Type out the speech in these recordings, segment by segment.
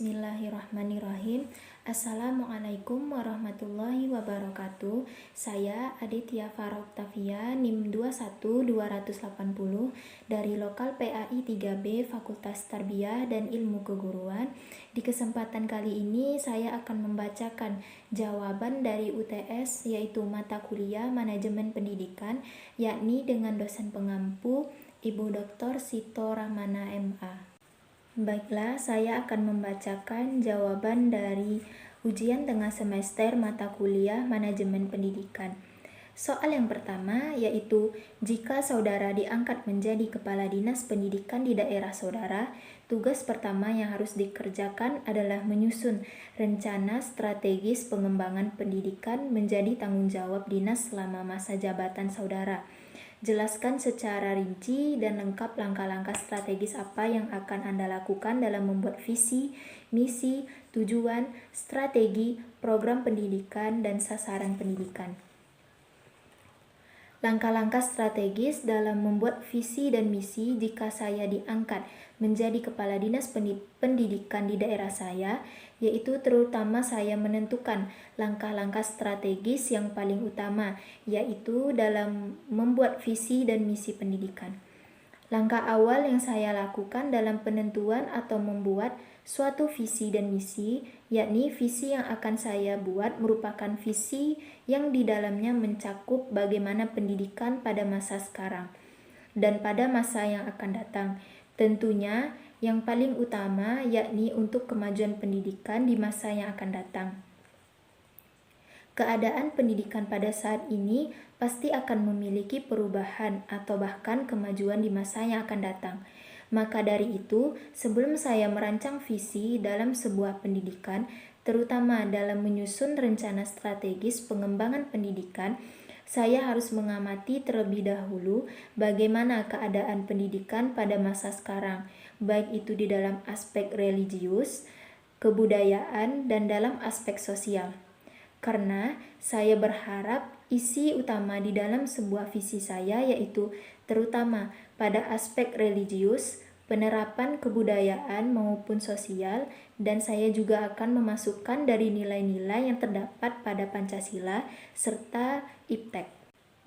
Bismillahirrahmanirrahim. Assalamualaikum warahmatullahi wabarakatuh. Saya Aditya Farah Oktavia, NIM 21280 dari Lokal PAI 3B Fakultas Tarbiyah dan Ilmu Keguruan. Di kesempatan kali ini saya akan membacakan jawaban dari UTS, yaitu mata kuliah Manajemen Pendidikan, yakni dengan dosen pengampu Ibu Dr. Sito Rahmana MA. Baiklah, saya akan membacakan jawaban dari ujian tengah semester mata kuliah Manajemen Pendidikan. Soal yang pertama yaitu, jika saudara diangkat menjadi kepala dinas pendidikan di daerah saudara, tugas pertama yang harus dikerjakan adalah menyusun rencana strategis pengembangan pendidikan menjadi tanggung jawab dinas selama masa jabatan saudara. Jelaskan secara rinci dan lengkap langkah-langkah strategis apa yang akan Anda lakukan dalam membuat visi, misi, tujuan, strategi, program pendidikan, dan sasaran pendidikan. Langkah-langkah strategis dalam membuat visi dan misi jika saya diangkat menjadi kepala dinas pendidikan di daerah saya, yaitu terutama saya menentukan langkah-langkah strategis yang paling utama, yaitu dalam membuat visi dan misi pendidikan. Langkah awal yang saya lakukan dalam penentuan atau membuat suatu visi dan misi, yakni visi yang akan saya buat merupakan visi yang di dalamnya mencakup bagaimana pendidikan pada masa sekarang dan pada masa yang akan datang. Tentunya yang paling utama yakni untuk kemajuan pendidikan di masa yang akan datang. Keadaan pendidikan pada saat ini pasti akan memiliki perubahan atau bahkan kemajuan di masa yang akan datang. Maka dari itu, sebelum saya merancang visi dalam sebuah pendidikan, terutama dalam menyusun rencana strategis pengembangan pendidikan, saya harus mengamati terlebih dahulu bagaimana keadaan pendidikan pada masa sekarang, baik itu di dalam aspek religius, kebudayaan, dan dalam aspek sosial. Karena saya berharap isi utama di dalam sebuah visi saya yaitu terutama pada aspek religius, penerapan kebudayaan maupun sosial, dan saya juga akan memasukkan dari nilai-nilai yang terdapat pada Pancasila serta IPTEK.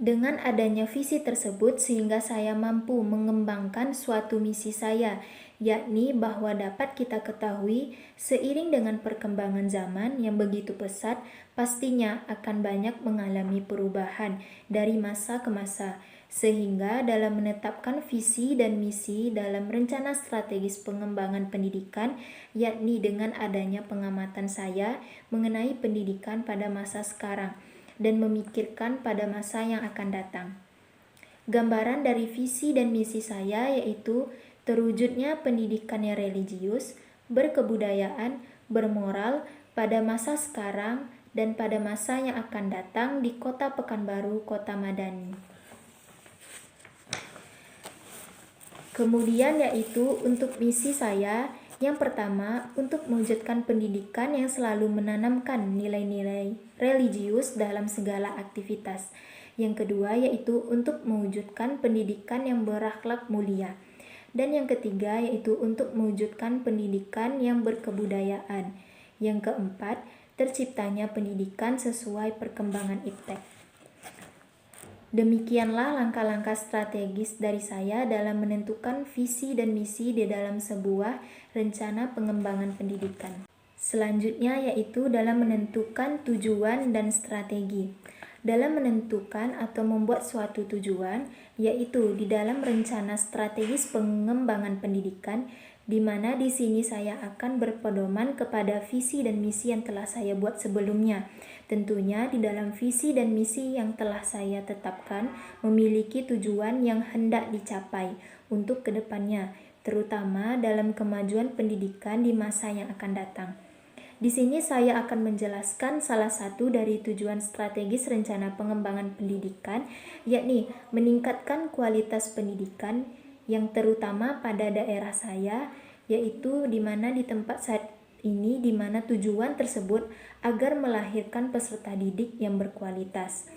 Dengan adanya visi tersebut sehingga saya mampu mengembangkan suatu misi saya, yakni bahwa dapat kita ketahui seiring dengan perkembangan zaman yang begitu pesat, pastinya akan banyak mengalami perubahan dari masa ke masa, sehingga dalam menetapkan visi dan misi dalam rencana strategis pengembangan pendidikan, yakni dengan adanya pengamatan saya mengenai pendidikan pada masa sekarang dan memikirkan pada masa yang akan datang. Gambaran dari visi dan misi saya yaitu terwujudnya pendidikan yang religius, berkebudayaan, bermoral pada masa sekarang dan pada masa yang akan datang di Kota Pekanbaru, Kota Madani. Kemudian yaitu untuk misi saya, yang pertama untuk mewujudkan pendidikan yang selalu menanamkan nilai-nilai religius dalam segala aktivitas. Yang kedua yaitu untuk mewujudkan pendidikan yang berakhlak mulia. Dan yang ketiga yaitu untuk mewujudkan pendidikan yang berkebudayaan. Yang keempat, terciptanya pendidikan sesuai perkembangan IPTEK. Demikianlah langkah-langkah strategis dari saya dalam menentukan visi dan misi di dalam sebuah rencana pengembangan pendidikan. Selanjutnya yaitu dalam menentukan tujuan dan strategi. Dalam menentukan atau membuat suatu tujuan, yaitu di dalam rencana strategis pengembangan pendidikan, di mana di sini saya akan berpedoman kepada visi dan misi yang telah saya buat sebelumnya. Tentunya di dalam visi dan misi yang telah saya tetapkan memiliki tujuan yang hendak dicapai untuk kedepannya, terutama dalam kemajuan pendidikan di masa yang akan datang. Di sini saya akan menjelaskan salah satu dari tujuan strategis rencana pengembangan pendidikan, yakni meningkatkan kualitas pendidikan yang terutama pada daerah saya, yaitu di mana di tempat saat ini di mana tujuan tersebut agar melahirkan peserta didik yang berkualitas.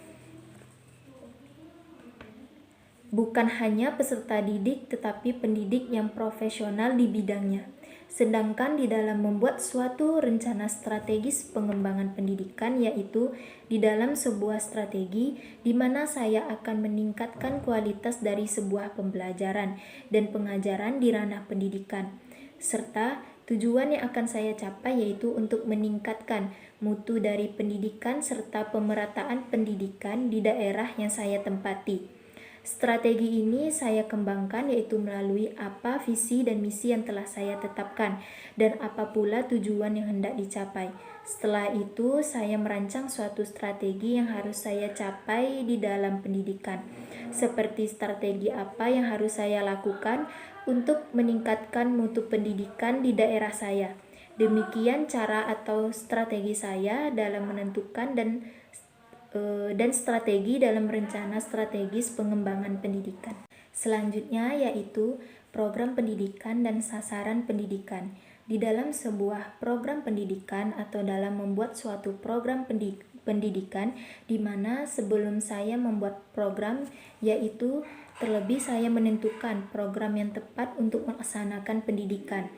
Bukan hanya peserta didik tetapi pendidik yang profesional di bidangnya. Sedangkan di dalam membuat suatu rencana strategis pengembangan pendidikan, yaitu di dalam sebuah strategi di mana saya akan meningkatkan kualitas dari sebuah pembelajaran dan pengajaran di ranah pendidikan, serta tujuan yang akan saya capai yaitu untuk meningkatkan mutu dari pendidikan serta pemerataan pendidikan di daerah yang saya tempati. Strategi ini saya kembangkan yaitu melalui apa visi dan misi yang telah saya tetapkan dan apa pula tujuan yang hendak dicapai. Setelah itu saya merancang suatu strategi yang harus saya capai di dalam pendidikan. Seperti strategi apa yang harus saya lakukan untuk meningkatkan mutu pendidikan di daerah saya. Demikian cara atau strategi saya dalam menentukan dan strategi dalam rencana strategis pengembangan pendidikan. Selanjutnya yaitu program pendidikan dan sasaran pendidikan. Di dalam sebuah program pendidikan atau dalam membuat suatu program pendidikan, di mana sebelum saya membuat program, yaitu terlebih saya menentukan program yang tepat untuk melaksanakan pendidikan,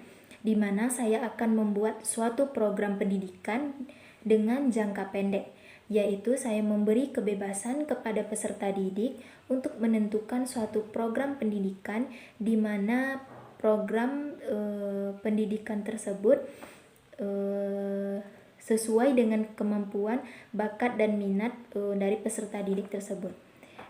di mana saya akan membuat suatu program pendidikan dengan jangka pendek, yaitu saya memberi kebebasan kepada peserta didik untuk menentukan suatu program pendidikan di mana program pendidikan tersebut sesuai dengan kemampuan, bakat, dan minat dari peserta didik tersebut.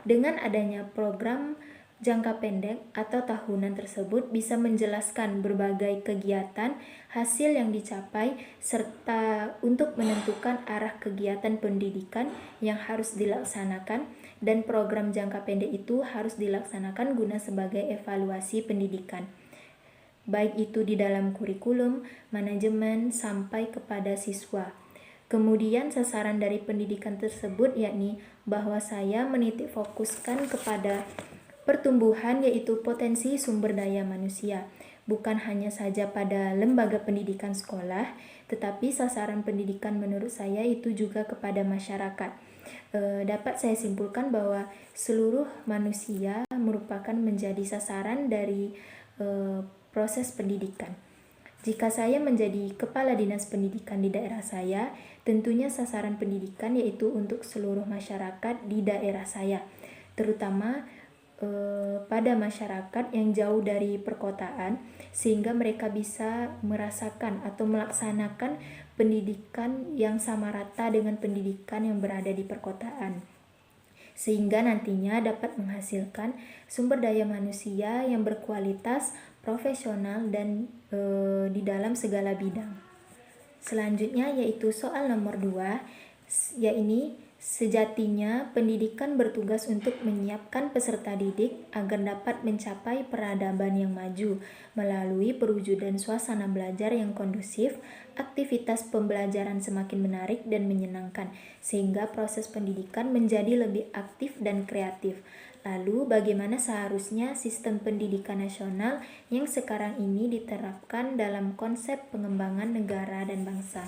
Dengan adanya program jangka pendek atau tahunan tersebut bisa menjelaskan berbagai kegiatan, hasil yang dicapai, serta untuk menentukan arah kegiatan pendidikan yang harus dilaksanakan, dan program jangka pendek itu harus dilaksanakan guna sebagai evaluasi pendidikan, baik itu di dalam kurikulum, manajemen, sampai kepada siswa. Kemudian sasaran dari pendidikan tersebut yakni bahwa saya menitik fokuskan kepada pertumbuhan yaitu potensi sumber daya manusia, bukan hanya saja pada lembaga pendidikan sekolah, tetapi sasaran pendidikan menurut saya itu juga kepada masyarakat. Dapat saya simpulkan bahwa seluruh manusia merupakan menjadi sasaran dari proses pendidikan. Jika saya menjadi kepala dinas pendidikan di daerah saya, tentunya sasaran pendidikan yaitu untuk seluruh masyarakat di daerah saya, terutama pada masyarakat yang jauh dari perkotaan, sehingga mereka bisa merasakan atau melaksanakan pendidikan yang sama rata dengan pendidikan yang berada di perkotaan, sehingga nantinya dapat menghasilkan sumber daya manusia yang berkualitas, profesional, dan di dalam segala bidang. Selanjutnya yaitu soal nomor 2, yaitu sejatinya pendidikan bertugas untuk menyiapkan peserta didik agar dapat mencapai peradaban yang maju melalui perwujudan suasana belajar yang kondusif, aktivitas pembelajaran semakin menarik dan menyenangkan, sehingga proses pendidikan menjadi lebih aktif dan kreatif. Lalu bagaimana seharusnya sistem pendidikan nasional yang sekarang ini diterapkan dalam konsep pengembangan negara dan bangsa?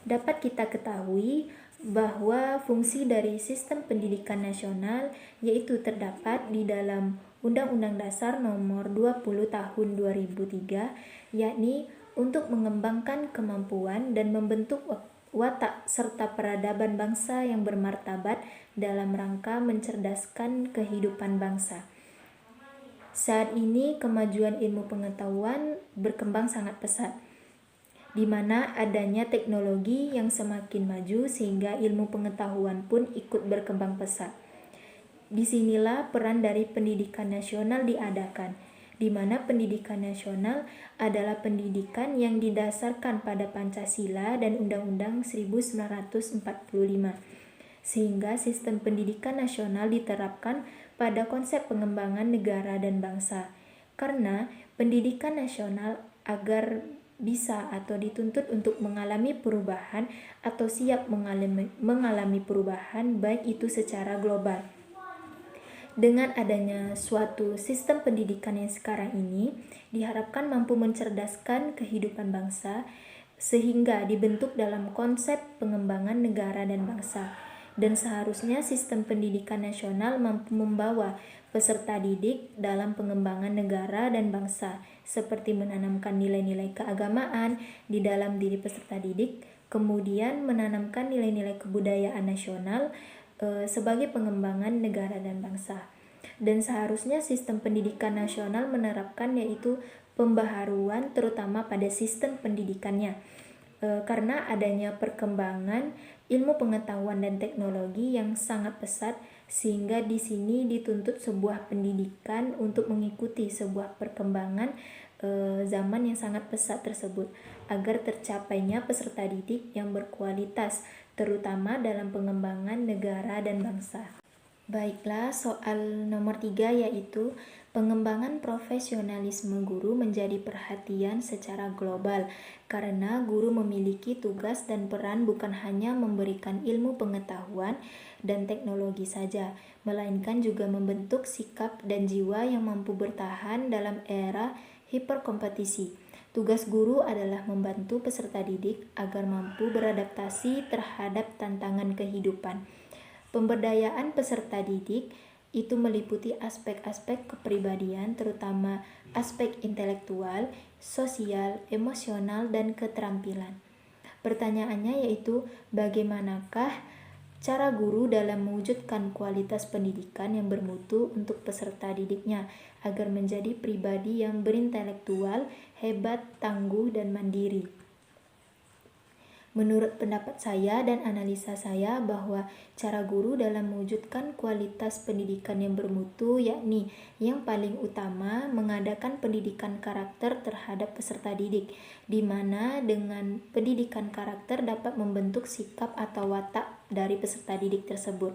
Dapat kita ketahui bahwa fungsi dari sistem pendidikan nasional yaitu terdapat di dalam Undang-Undang Dasar Nomor 20 Tahun 2003, yakni untuk mengembangkan kemampuan dan membentuk watak serta peradaban bangsa yang bermartabat dalam rangka mencerdaskan kehidupan bangsa. Saat ini kemajuan ilmu pengetahuan berkembang sangat pesat, di mana adanya teknologi yang semakin maju sehingga ilmu pengetahuan pun ikut berkembang pesat. Disinilah peran dari pendidikan nasional diadakan, di mana pendidikan nasional adalah pendidikan yang didasarkan pada Pancasila dan Undang-Undang 1945, sehingga sistem pendidikan nasional diterapkan pada konsep pengembangan negara dan bangsa. Karena pendidikan nasional agar bisa atau dituntut untuk mengalami perubahan atau siap mengalami perubahan baik itu secara global. Dengan adanya suatu sistem pendidikan yang sekarang ini diharapkan mampu mencerdaskan kehidupan bangsa sehingga dibentuk dalam konsep pengembangan negara dan bangsa, dan seharusnya sistem pendidikan nasional mampu membawa peserta didik dalam pengembangan negara dan bangsa, seperti menanamkan nilai-nilai keagamaan di dalam diri peserta didik, kemudian menanamkan nilai-nilai kebudayaan nasional sebagai pengembangan negara dan bangsa. Dan seharusnya sistem pendidikan nasional menerapkan yaitu pembaharuan terutama pada sistem pendidikannya. Karena adanya perkembangan ilmu pengetahuan dan teknologi yang sangat pesat, sehingga di sini dituntut sebuah pendidikan untuk mengikuti sebuah perkembangan zaman yang sangat pesat tersebut, agar tercapainya peserta didik yang berkualitas, terutama dalam pengembangan negara dan bangsa. Baiklah, soal nomor 3 yaitu pengembangan profesionalisme guru menjadi perhatian secara global, karena guru memiliki tugas dan peran bukan hanya memberikan ilmu pengetahuan dan teknologi saja, melainkan juga membentuk sikap dan jiwa yang mampu bertahan dalam era hiperkompetisi. Tugas guru adalah membantu peserta didik agar mampu beradaptasi terhadap tantangan kehidupan. Pemberdayaan peserta didik itu meliputi aspek-aspek kepribadian, terutama aspek intelektual, sosial, emosional, dan keterampilan. Pertanyaannya yaitu, bagaimanakah cara guru dalam mewujudkan kualitas pendidikan yang bermutu untuk peserta didiknya agar menjadi pribadi yang berintelektual, hebat, tangguh, dan mandiri? Menurut pendapat saya dan analisa saya bahwa cara guru dalam mewujudkan kualitas pendidikan yang bermutu yakni yang paling utama mengadakan pendidikan karakter terhadap peserta didik, di mana dengan pendidikan karakter dapat membentuk sikap atau watak dari peserta didik tersebut.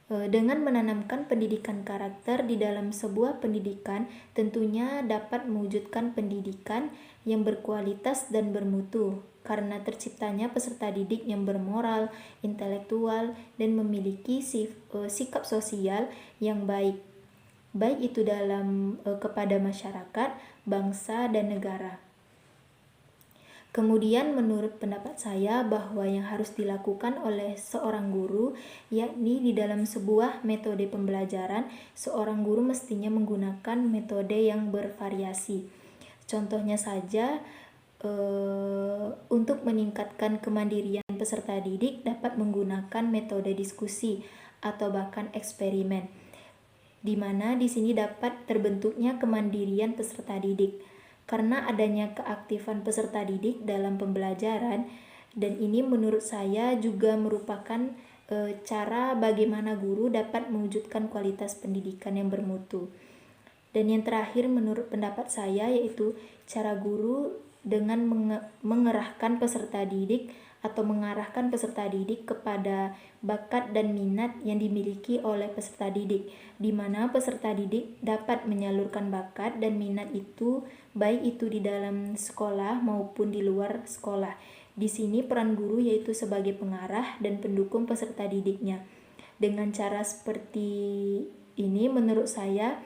Dengan menanamkan pendidikan karakter di dalam sebuah pendidikan, tentunya dapat mewujudkan pendidikan yang berkualitas dan bermutu, karena terciptanya peserta didik yang bermoral, intelektual, dan memiliki sikap sosial yang baik itu dalam kepada masyarakat, bangsa, dan negara. Kemudian menurut pendapat saya bahwa yang harus dilakukan oleh seorang guru yakni di dalam sebuah metode pembelajaran, seorang guru mestinya menggunakan metode yang bervariasi. Contohnya saja, untuk meningkatkan kemandirian peserta didik dapat menggunakan metode diskusi atau bahkan eksperimen, di mana di sini dapat terbentuknya kemandirian peserta didik karena adanya keaktifan peserta didik dalam pembelajaran, dan ini menurut saya juga merupakan cara bagaimana guru dapat mewujudkan kualitas pendidikan yang bermutu. Dan yang terakhir menurut pendapat saya yaitu cara guru dengan mengerahkan peserta didik atau mengarahkan peserta didik kepada bakat dan minat yang dimiliki oleh peserta didik, di mana peserta didik dapat menyalurkan bakat dan minat itu baik itu di dalam sekolah maupun di luar sekolah. Di sini peran guru yaitu sebagai pengarah dan pendukung peserta didiknya. Dengan cara seperti ini menurut saya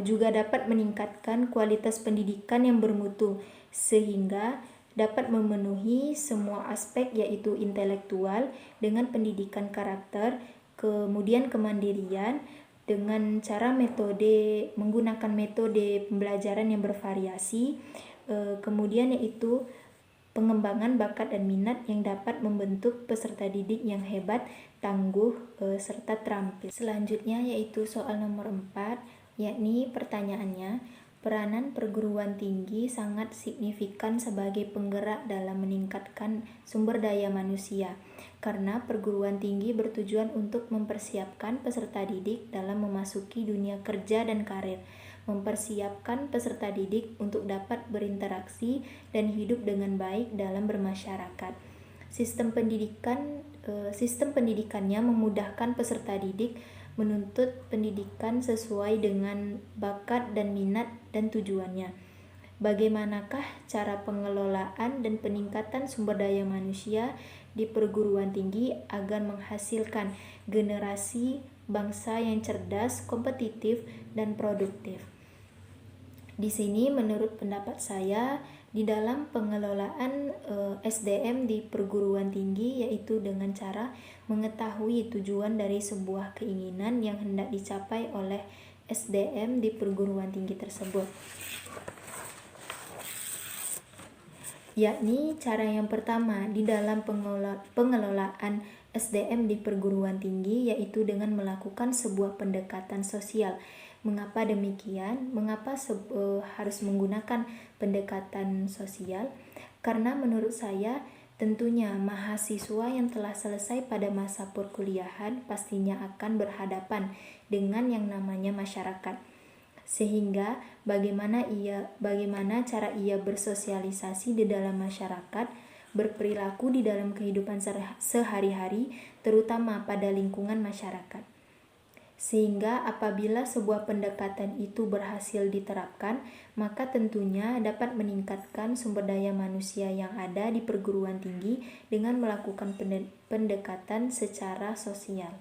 juga dapat meningkatkan kualitas pendidikan yang bermutu, sehingga dapat memenuhi semua aspek yaitu intelektual dengan pendidikan karakter, kemudian kemandirian dengan cara menggunakan metode pembelajaran yang bervariasi, kemudian yaitu pengembangan bakat dan minat yang dapat membentuk peserta didik yang hebat, tangguh, serta terampil. Selanjutnya yaitu soal nomor 4, yakni pertanyaannya, peranan perguruan tinggi sangat signifikan sebagai penggerak dalam meningkatkan sumber daya manusia, karena perguruan tinggi bertujuan untuk mempersiapkan peserta didik dalam memasuki dunia kerja dan karir, mempersiapkan peserta didik untuk dapat berinteraksi dan hidup dengan baik dalam bermasyarakat. Sistem pendidikannya memudahkan peserta didik menuntut pendidikan sesuai dengan bakat dan minat dan tujuannya. Bagaimanakah cara pengelolaan dan peningkatan sumber daya manusia di perguruan tinggi agar menghasilkan generasi bangsa yang cerdas, kompetitif, dan produktif? Di sini menurut pendapat saya di dalam pengelolaan SDM di perguruan tinggi, yaitu dengan cara mengetahui tujuan dari sebuah keinginan yang hendak dicapai oleh SDM di perguruan tinggi tersebut. Yakni cara yang pertama di dalam pengelolaan SDM di perguruan tinggi, yaitu dengan melakukan sebuah pendekatan sosial. Mengapa demikian? Mengapa harus menggunakan pendekatan sosial? Karena menurut saya tentunya mahasiswa yang telah selesai pada masa perkuliahan pastinya akan berhadapan dengan yang namanya masyarakat. Sehingga bagaimana cara ia bersosialisasi di dalam masyarakat, berperilaku di dalam kehidupan sehari-hari, terutama pada lingkungan masyarakat. Sehingga apabila sebuah pendekatan itu berhasil diterapkan, maka tentunya dapat meningkatkan sumber daya manusia yang ada di perguruan tinggi dengan melakukan pendekatan secara sosial.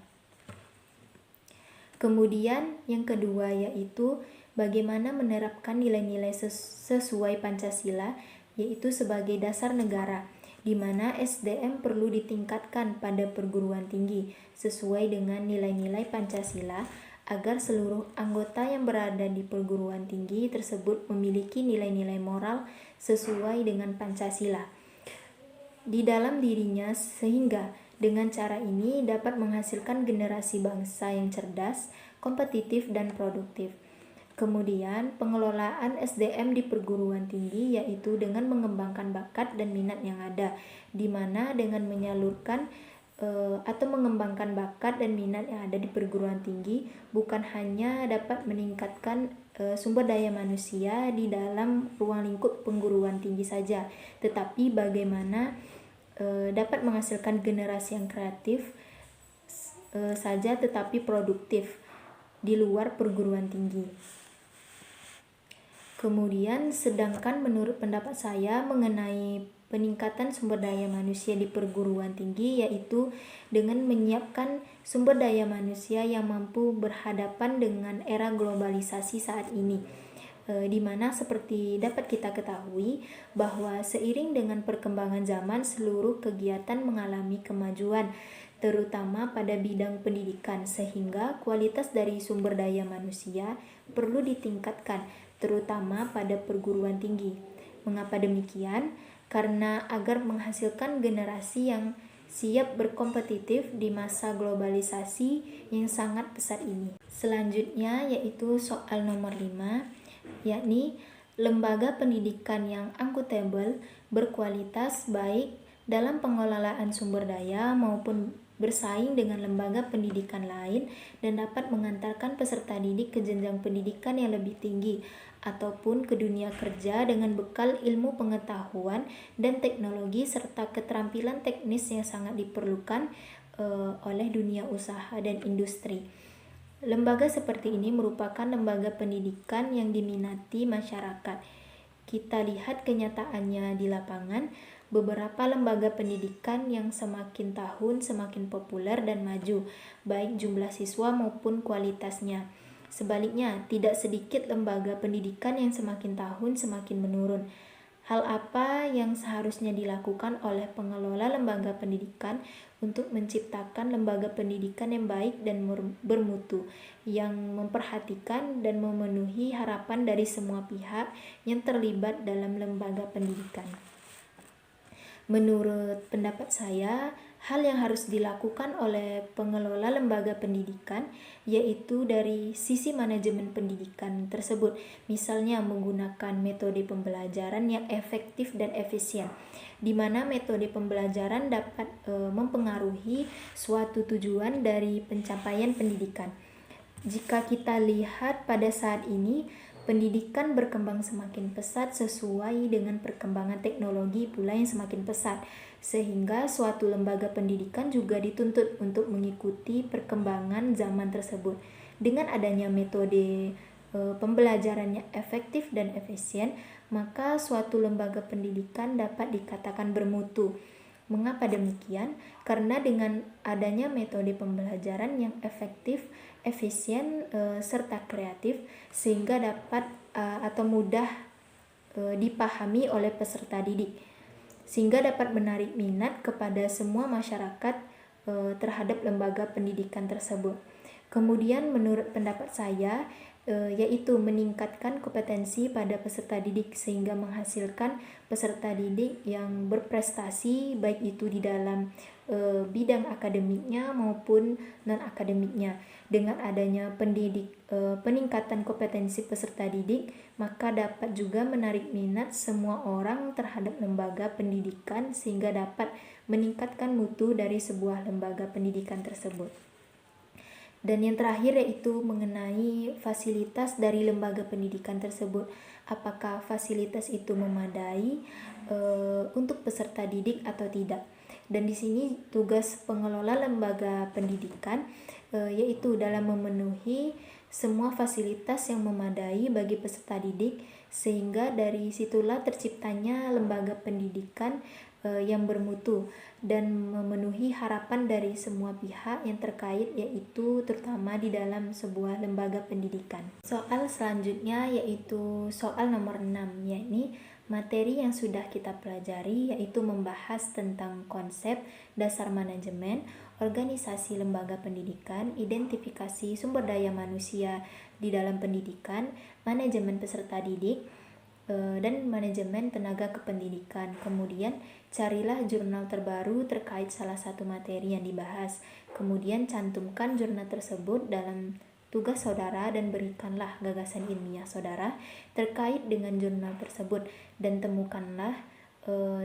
Kemudian yang kedua yaitu bagaimana menerapkan nilai-nilai sesuai Pancasila, yaitu sebagai dasar negara, di mana SDM perlu ditingkatkan pada perguruan tinggi sesuai dengan nilai-nilai Pancasila agar seluruh anggota yang berada di perguruan tinggi tersebut memiliki nilai-nilai moral sesuai dengan Pancasila di dalam dirinya, sehingga dengan cara ini dapat menghasilkan generasi bangsa yang cerdas, kompetitif, dan produktif. Kemudian pengelolaan SDM di perguruan tinggi yaitu dengan mengembangkan bakat dan minat yang ada, di mana dengan menyalurkan atau mengembangkan bakat dan minat yang ada di perguruan tinggi bukan hanya dapat meningkatkan sumber daya manusia di dalam ruang lingkup perguruan tinggi saja, tetapi bagaimana dapat menghasilkan generasi yang kreatif saja tetapi produktif di luar perguruan tinggi. Kemudian sedangkan menurut pendapat saya mengenai peningkatan sumber daya manusia di perguruan tinggi yaitu dengan menyiapkan sumber daya manusia yang mampu berhadapan dengan era globalisasi saat ini, di mana seperti dapat kita ketahui bahwa seiring dengan perkembangan zaman seluruh kegiatan mengalami kemajuan terutama pada bidang pendidikan, sehingga kualitas dari sumber daya manusia perlu ditingkatkan terutama pada perguruan tinggi. Mengapa demikian? Karena agar menghasilkan generasi yang siap berkompetitif di masa globalisasi yang sangat pesat ini. Selanjutnya yaitu soal nomor 5, yakni lembaga pendidikan yang akuntabel, berkualitas baik dalam pengelolaan sumber daya maupun bersaing dengan lembaga pendidikan lain dan dapat mengantarkan peserta didik ke jenjang pendidikan yang lebih tinggi ataupun ke dunia kerja dengan bekal ilmu pengetahuan dan teknologi serta keterampilan teknis yang sangat diperlukan oleh dunia usaha dan industri. Lembaga seperti ini merupakan lembaga pendidikan yang diminati masyarakat. Kita lihat kenyataannya di lapangan, beberapa lembaga pendidikan yang semakin tahun semakin populer dan maju, baik jumlah siswa maupun kualitasnya. Sebaliknya, tidak sedikit lembaga pendidikan yang semakin tahun semakin menurun. Hal apa yang seharusnya dilakukan oleh pengelola lembaga pendidikan untuk menciptakan lembaga pendidikan yang baik dan bermutu, yang memperhatikan dan memenuhi harapan dari semua pihak yang terlibat dalam lembaga pendidikan? Menurut pendapat saya, hal yang harus dilakukan oleh pengelola lembaga pendidikan yaitu dari sisi manajemen pendidikan tersebut, misalnya menggunakan metode pembelajaran yang efektif dan efisien, di mana metode pembelajaran dapat mempengaruhi suatu tujuan dari pencapaian pendidikan. Jika kita lihat pada saat ini, pendidikan berkembang semakin pesat sesuai dengan perkembangan teknologi pula yang semakin pesat, sehingga suatu lembaga pendidikan juga dituntut untuk mengikuti perkembangan zaman tersebut. Dengan adanya metode pembelajaran yang efektif dan efisien, maka suatu lembaga pendidikan dapat dikatakan bermutu. Mengapa demikian? Karena dengan adanya metode pembelajaran yang efektif, efisien, serta kreatif, sehingga dapat atau mudah dipahami oleh peserta didik, sehingga dapat menarik minat kepada semua masyarakat terhadap lembaga pendidikan tersebut. Kemudian menurut pendapat saya, yaitu meningkatkan kompetensi pada peserta didik sehingga menghasilkan peserta didik yang berprestasi, baik itu di dalam bidang akademiknya maupun non-akademiknya. Dengan adanya peningkatan kompetensi peserta didik, maka dapat juga menarik minat semua orang terhadap lembaga pendidikan sehingga dapat meningkatkan mutu dari sebuah lembaga pendidikan tersebut. Dan yang terakhir yaitu mengenai fasilitas dari lembaga pendidikan tersebut. Apakah fasilitas itu memadai untuk peserta didik atau tidak? Dan di sini tugas pengelola lembaga pendidikan yaitu dalam memenuhi semua fasilitas yang memadai bagi peserta didik, sehingga dari situlah terciptanya lembaga pendidikan yang bermutu dan memenuhi harapan dari semua pihak yang terkait, yaitu terutama di dalam sebuah lembaga pendidikan. Soal selanjutnya yaitu soal nomor 6, yakni materi yang sudah kita pelajari yaitu membahas tentang konsep, dasar manajemen, organisasi lembaga pendidikan, identifikasi sumber daya manusia di dalam pendidikan, manajemen peserta didik, dan manajemen tenaga kependidikan. Kemudian carilah jurnal terbaru terkait salah satu materi yang dibahas. Kemudian cantumkan jurnal tersebut dalam tugas saudara dan berikanlah gagasan ilmiah saudara terkait dengan jurnal tersebut, dan temukanlah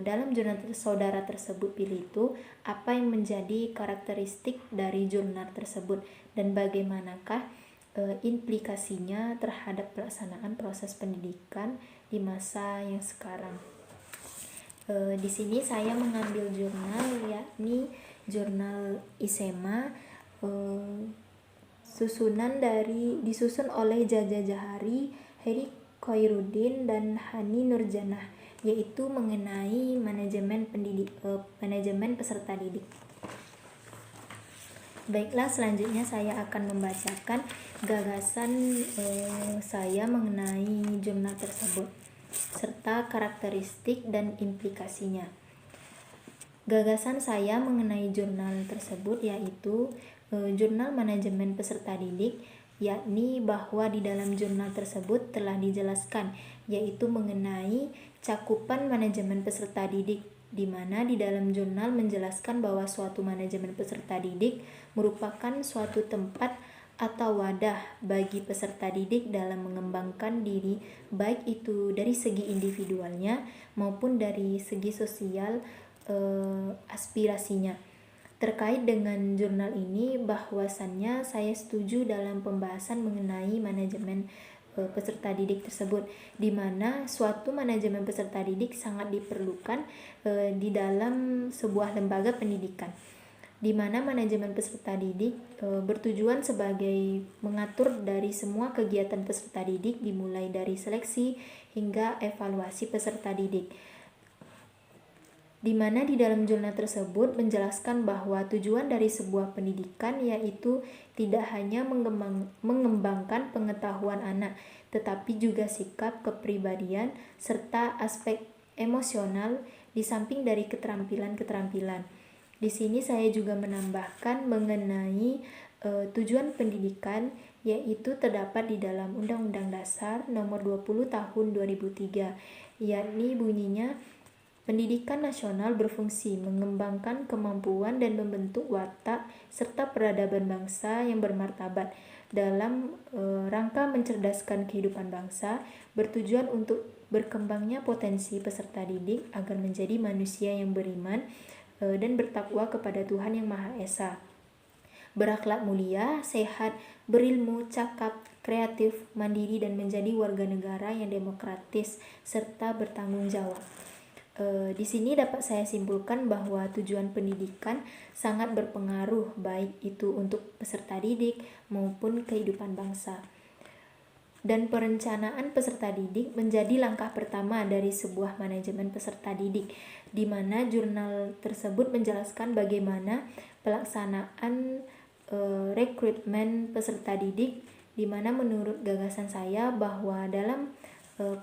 dalam jurnal saudara tersebut pilih itu apa yang menjadi karakteristik dari jurnal tersebut dan bagaimanakah implikasinya terhadap pelaksanaan proses pendidikan di masa yang sekarang. Di sini saya mengambil jurnal, yakni jurnal ISEMA, disusun oleh Jaja Jahari, Heri Khairuddin, dan Hani Nurjanah, yaitu mengenai manajemen peserta didik. Baiklah, selanjutnya saya akan membacakan gagasan saya mengenai jurnal tersebut serta karakteristik dan implikasinya. Gagasan saya mengenai jurnal tersebut yaitu jurnal manajemen peserta didik, yakni bahwa di dalam jurnal tersebut telah dijelaskan yaitu mengenai cakupan manajemen peserta didik, di mana di dalam jurnal menjelaskan bahwa suatu manajemen peserta didik merupakan suatu tempat atau wadah bagi peserta didik dalam mengembangkan diri, baik itu dari segi individualnya maupun dari segi sosial aspirasinya. Terkait dengan jurnal ini, bahwasannya saya setuju dalam pembahasan mengenai manajemen peserta didik tersebut, di mana suatu manajemen peserta didik sangat diperlukan di dalam sebuah lembaga pendidikan, di mana manajemen peserta didik bertujuan sebagai mengatur dari semua kegiatan peserta didik, dimulai dari seleksi hingga evaluasi peserta didik, di mana di dalam jurnal tersebut menjelaskan bahwa tujuan dari sebuah pendidikan yaitu tidak hanya mengembangkan pengetahuan anak, tetapi juga sikap, kepribadian, serta aspek emosional di samping dari keterampilan-keterampilan. Di sini saya juga menambahkan mengenai tujuan pendidikan, yaitu terdapat di dalam Undang-Undang Dasar Nomor 20 Tahun 2003, yakni bunyinya, pendidikan nasional berfungsi mengembangkan kemampuan dan membentuk watak serta peradaban bangsa yang bermartabat dalam rangka mencerdaskan kehidupan bangsa, bertujuan untuk berkembangnya potensi peserta didik agar menjadi manusia yang beriman dan bertakwa kepada Tuhan Yang Maha Esa, berakhlak mulia, sehat, berilmu, cakap, kreatif, mandiri, dan menjadi warga negara yang demokratis serta bertanggung jawab. Di sini dapat saya simpulkan bahwa tujuan pendidikan sangat berpengaruh baik itu untuk peserta didik maupun kehidupan bangsa. Dan perencanaan peserta didik menjadi langkah pertama dari sebuah manajemen peserta didik, di mana jurnal tersebut menjelaskan bagaimana pelaksanaan rekrutmen peserta didik, di mana menurut gagasan saya bahwa dalam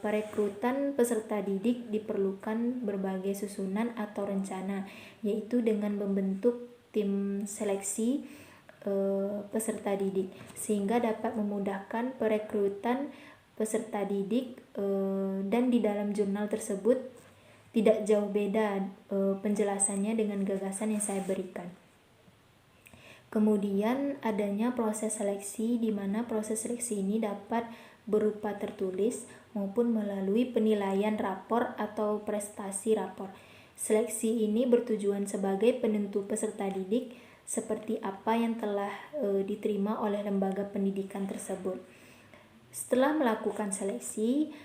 perekrutan peserta didik diperlukan berbagai susunan atau rencana, yaitu dengan membentuk tim seleksi peserta didik, sehingga dapat memudahkan perekrutan peserta didik, dan di dalam jurnal tersebut tidak jauh beda penjelasannya dengan gagasan yang saya berikan. Kemudian adanya proses seleksi, di mana proses seleksi ini dapat berupa tertulis maupun melalui penilaian rapor atau prestasi rapor. Seleksi ini bertujuan sebagai penentu peserta didik seperti apa yang telah diterima oleh lembaga pendidikan tersebut. Setelah melakukan seleksi,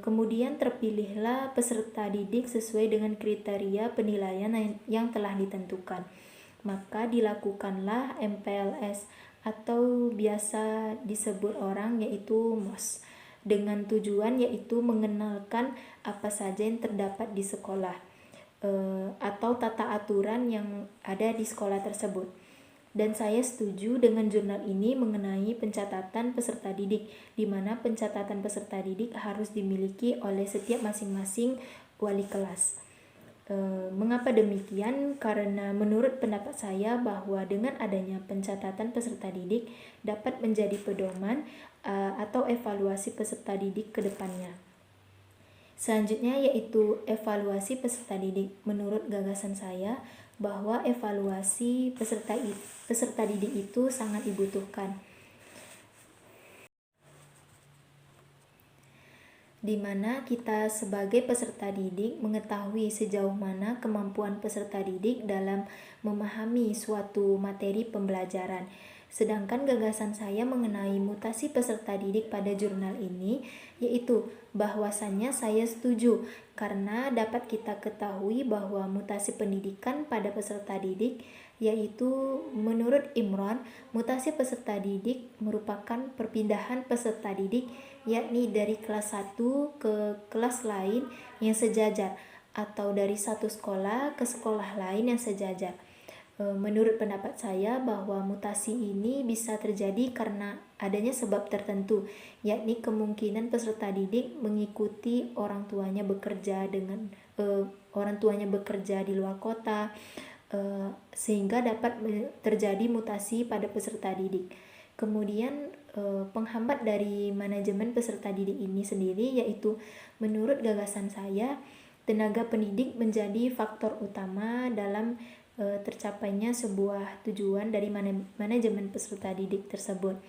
kemudian terpilihlah peserta didik sesuai dengan kriteria penilaian yang telah ditentukan. Maka dilakukanlah MPLS atau biasa disebut orang yaitu MOS, dengan tujuan yaitu mengenalkan apa saja yang terdapat di sekolah atau tata aturan yang ada di sekolah tersebut. Dan saya setuju dengan jurnal ini mengenai pencatatan peserta didik, di mana pencatatan peserta didik harus dimiliki oleh setiap masing-masing wali kelas. Mengapa demikian? Karena menurut pendapat saya bahwa dengan adanya pencatatan peserta didik dapat menjadi pedoman atau evaluasi peserta didik ke depannya. Selanjutnya yaitu evaluasi peserta didik. Menurut gagasan saya bahwa evaluasi peserta didik itu sangat dibutuhkan, di mana kita sebagai peserta didik mengetahui sejauh mana kemampuan peserta didik dalam memahami suatu materi pembelajaran. Sedangkan gagasan saya mengenai mutasi peserta didik pada jurnal ini yaitu bahwasannya saya setuju, karena dapat kita ketahui bahwa mutasi pendidikan pada peserta didik yaitu menurut Imron, mutasi peserta didik merupakan perpindahan peserta didik yakni dari kelas 1 ke kelas lain yang sejajar atau dari satu sekolah ke sekolah lain yang sejajar. Menurut pendapat saya bahwa mutasi ini bisa terjadi karena adanya sebab tertentu, yakni kemungkinan peserta didik mengikuti orang tuanya bekerja di luar kota, sehingga dapat terjadi mutasi pada peserta didik. Kemudian penghambat dari manajemen peserta didik ini sendiri yaitu menurut gagasan saya tenaga pendidik menjadi faktor utama dalam tercapainya sebuah tujuan dari manajemen peserta didik tersebut.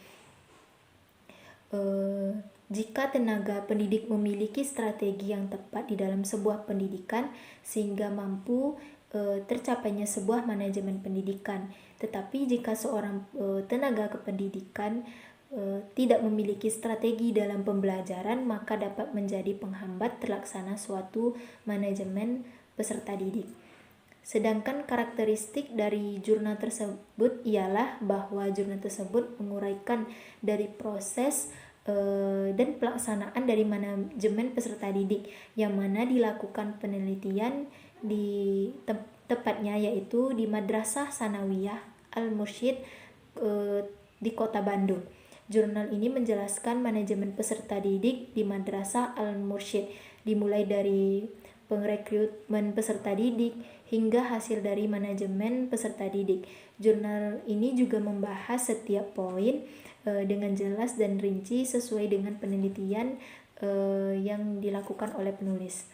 Jika tenaga pendidik memiliki strategi yang tepat di dalam sebuah pendidikan sehingga mampu tercapainya sebuah manajemen pendidikan. Tetapi jika seorang tenaga kependidikan tidak memiliki strategi dalam pembelajaran, maka dapat menjadi penghambat terlaksana suatu manajemen peserta didik. Sedangkan karakteristik dari jurnal tersebut ialah bahwa jurnal tersebut menguraikan dari proses dan pelaksanaan dari manajemen peserta didik yang mana dilakukan penelitian di tepatnya yaitu di Madrasah Sanawiyah Al-Mursyid di Kota Bandung. Jurnal ini menjelaskan manajemen peserta didik di Madrasah Al-Mursyid, dimulai dari pengrekrutmen peserta didik hingga hasil dari manajemen peserta didik. Jurnal ini juga membahas setiap poin dengan jelas dan rinci sesuai dengan penelitian yang dilakukan oleh penulis.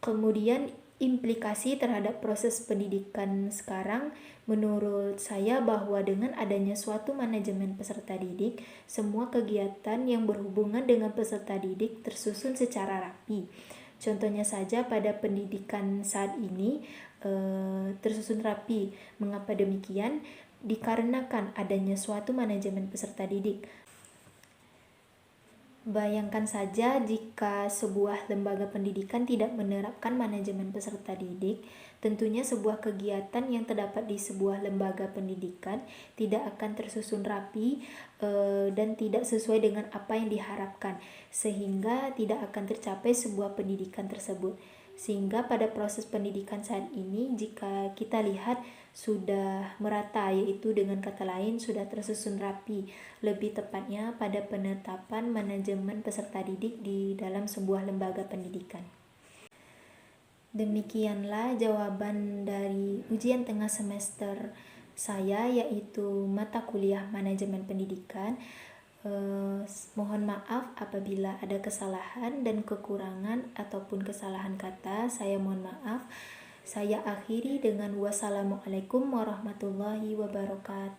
Kemudian implikasi terhadap proses pendidikan sekarang, menurut saya bahwa dengan adanya suatu manajemen peserta didik, semua kegiatan yang berhubungan dengan peserta didik tersusun secara rapi. Contohnya saja pada pendidikan saat ini tersusun rapi. Mengapa demikian? Dikarenakan adanya suatu manajemen peserta didik. Bayangkan saja jika sebuah lembaga pendidikan tidak menerapkan manajemen peserta didik, tentunya sebuah kegiatan yang terdapat di sebuah lembaga pendidikan tidak akan tersusun rapi dan tidak sesuai dengan apa yang diharapkan, sehingga tidak akan tercapai sebuah pendidikan tersebut. Sehingga pada proses pendidikan saat ini, jika kita lihat sudah merata, yaitu dengan kata lain sudah tersusun rapi, lebih tepatnya pada penetapan manajemen peserta didik di dalam sebuah lembaga pendidikan. Demikianlah jawaban dari ujian tengah semester saya, yaitu mata kuliah manajemen pendidikan. Mohon maaf apabila ada kesalahan dan kekurangan ataupun kesalahan kata, saya mohon maaf. Saya akhiri dengan wassalamualaikum warahmatullahi wabarakatuh.